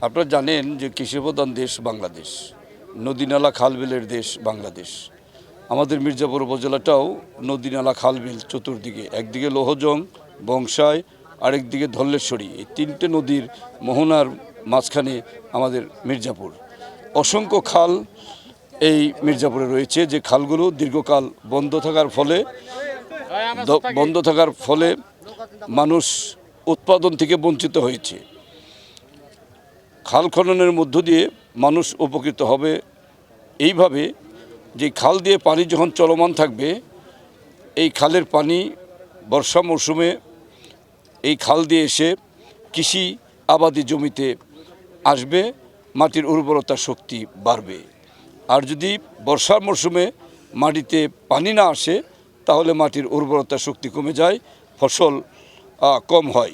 আপনারা জানেন যে কৃষিপ্রধান দেশ বাংলাদেশ, নদী-নালা খাল-বিলের দেশ বাংলাদেশ। আমাদের মির্জাপুর উপজেলাটাও নদী-নালা খাল-বিল চতুর্দিকে, একদিকে লৌহজং, বংশাই, আরেকদিকে ধল্লেশ্বরী। এই তিনটে নদীর মোহনার মাঝখানে আমাদের মির্জাপুর। অসংখ্য খাল এই মির্জাপুরে রয়েছে, যে খালগুলো দীর্ঘকাল বন্ধ থাকার ফলে মানুষ উৎপাদন থেকে বঞ্চিত হয়েছে। খাল খননের মধ্য দিয়ে মানুষ উপকৃত হবে এইভাবে যে খাল দিয়ে পানি যখন চলমান থাকবে, এই খালের পানি বর্ষা মৌসুমে এই খাল দিয়ে এসে কৃষি আবাদি জমিতে আসবে, মাটির উর্বরতা শক্তি বাড়বে। আর যদি বর্ষার মৌসুমে মাটিতে পানি না আসে, তাহলে মাটির উর্বরতা শক্তি কমে যায়, ফসল কম হয়।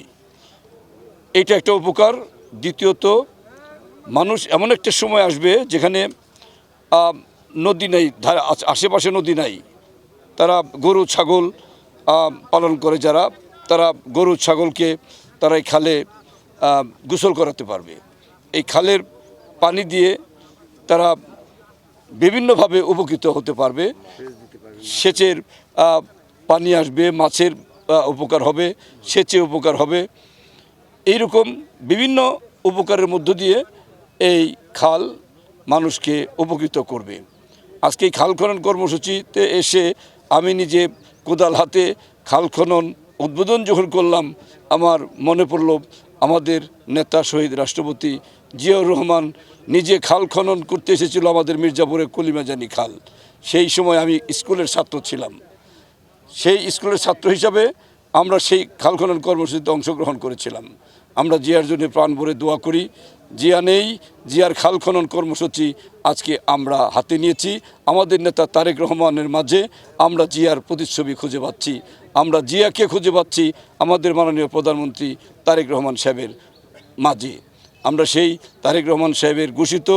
এটা একটা উপকার। দ্বিতীয়ত, মানুষ এমন একটা সময় আসবে যেখানে নদী নেই, আশেপাশে নদী নাই, তারা গরু ছাগল পালন করে যারা, তারা গরু ছাগলকে তারা এই খালে গোসল করাতে পারবে। এই খালের পানি দিয়ে তারা বিভিন্নভাবে উপকৃত হতে পারবে। সেচের পানি আসবে, মাছের উপকার হবে, সেচে উপকার হবে। এইরকম বিভিন্ন উপকারের মধ্য দিয়ে এই খাল মানুষকে উপকৃত করবে। আজকে এই খাল খনন কর্মসূচিতে এসে আমি নিজে কোদাল হাতে খাল খনন উদ্বোধন যখন করলাম, আমার মনে পড়ল আমাদের নেতা শহীদ রাষ্ট্রপতি জিয়াউর রহমান নিজে খাল খনন করতে এসেছিল আমাদের মির্জাপুরে কলিমাজানি খাল। সেই সময় আমি স্কুলের ছাত্র ছিলাম। সেই স্কুলের ছাত্র হিসাবে আমরা সেই খাল খনন কর্মসূচিতে অংশগ্রহণ করেছিলাম। আমরা জিয়ার জন্য প্রাণ ভরে দোয়া করি। জিয়া নেই, জিয়ার খাল খনন কর্মসূচি আজকে আমরা হাতে নিয়েছি। আমাদের নেতা তারেক রহমানের মাঝে আমরা জিয়ার প্রতিচ্ছবি খুঁজে পাচ্ছি। আমরা জিয়াকে খুঁজে পাচ্ছি আমাদের মাননীয় প্রধানমন্ত্রী তারেক রহমান সাহেবের মাঝে। আমরা সেই তারেক রহমান সাহেবের ঘোষিত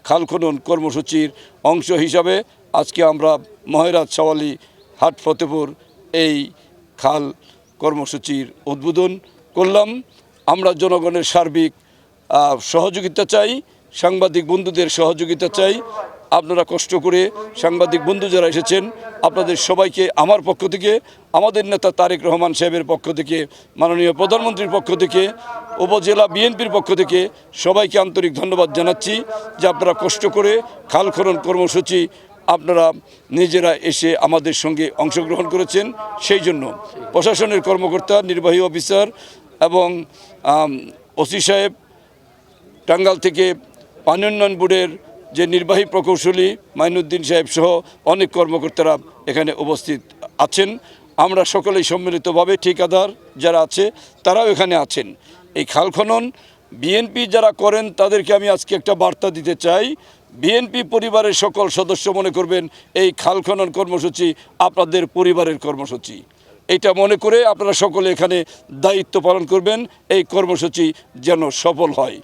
খাল খনন কর্মসূচির অংশ হিসাবে আজকে আমরা মহেরাত শাওয়ালি হাট ফতেপুর এই খাল কর্মসূচির উদ্বোধন করলাম। আমরা জনগণের সার্বিক সহযোগিতা চাই, সাংবাদিক বন্ধুদের সহযোগিতা চাই। আপনারা কষ্ট করে সাংবাদিক বন্ধু যারা এসেছেন, আপনাদের সবাইকে আমার পক্ষ থেকে, আমাদের নেতা তারেক রহমান সাহেবের পক্ষ থেকে, মাননীয় প্রধানমন্ত্রীর পক্ষ থেকে, উপজেলা বিএনপির পক্ষ থেকে সবাইকে আন্তরিক ধন্যবাদ জানাচ্ছি যে আপনারা কষ্ট করে খাল খনন কর্মসূচি আপনারা নিজেরা এসে আমাদের সঙ্গে অংশগ্রহণ করেছেন। সেই জন্য প্রশাসনের কর্মকর্তা, নির্বাহী অফিসার এবং ওসি সাহেব, টাঙ্গাইল থেকে পানি উন্নয়ন বোর্ডের যে নির্বাহী প্রকৌশলী মাইনুদ্দিন সাহেব সহ অনেক কর্মকর্তারা এখানে উপস্থিত আছেন। আমরা সকলেই সম্মিলিতভাবে, ঠিকাদার যারা আছে তারাও এখানে আছেন। এই খাল খনন বিএনপি যারা করেন তাদেরকে আমি আজকে একটা বার্তা দিতে চাই। বিএনপি পরিবারের সকল সদস্য মনে করবেন এই খাল খনন কর্মসূচি আপনাদের পরিবারের কর্মসূচি। এটা মনে করে আপনারা সকলে এখানে দায়িত্ব পালন করবেন, এই কর্মসূচি যেন সফল হয়।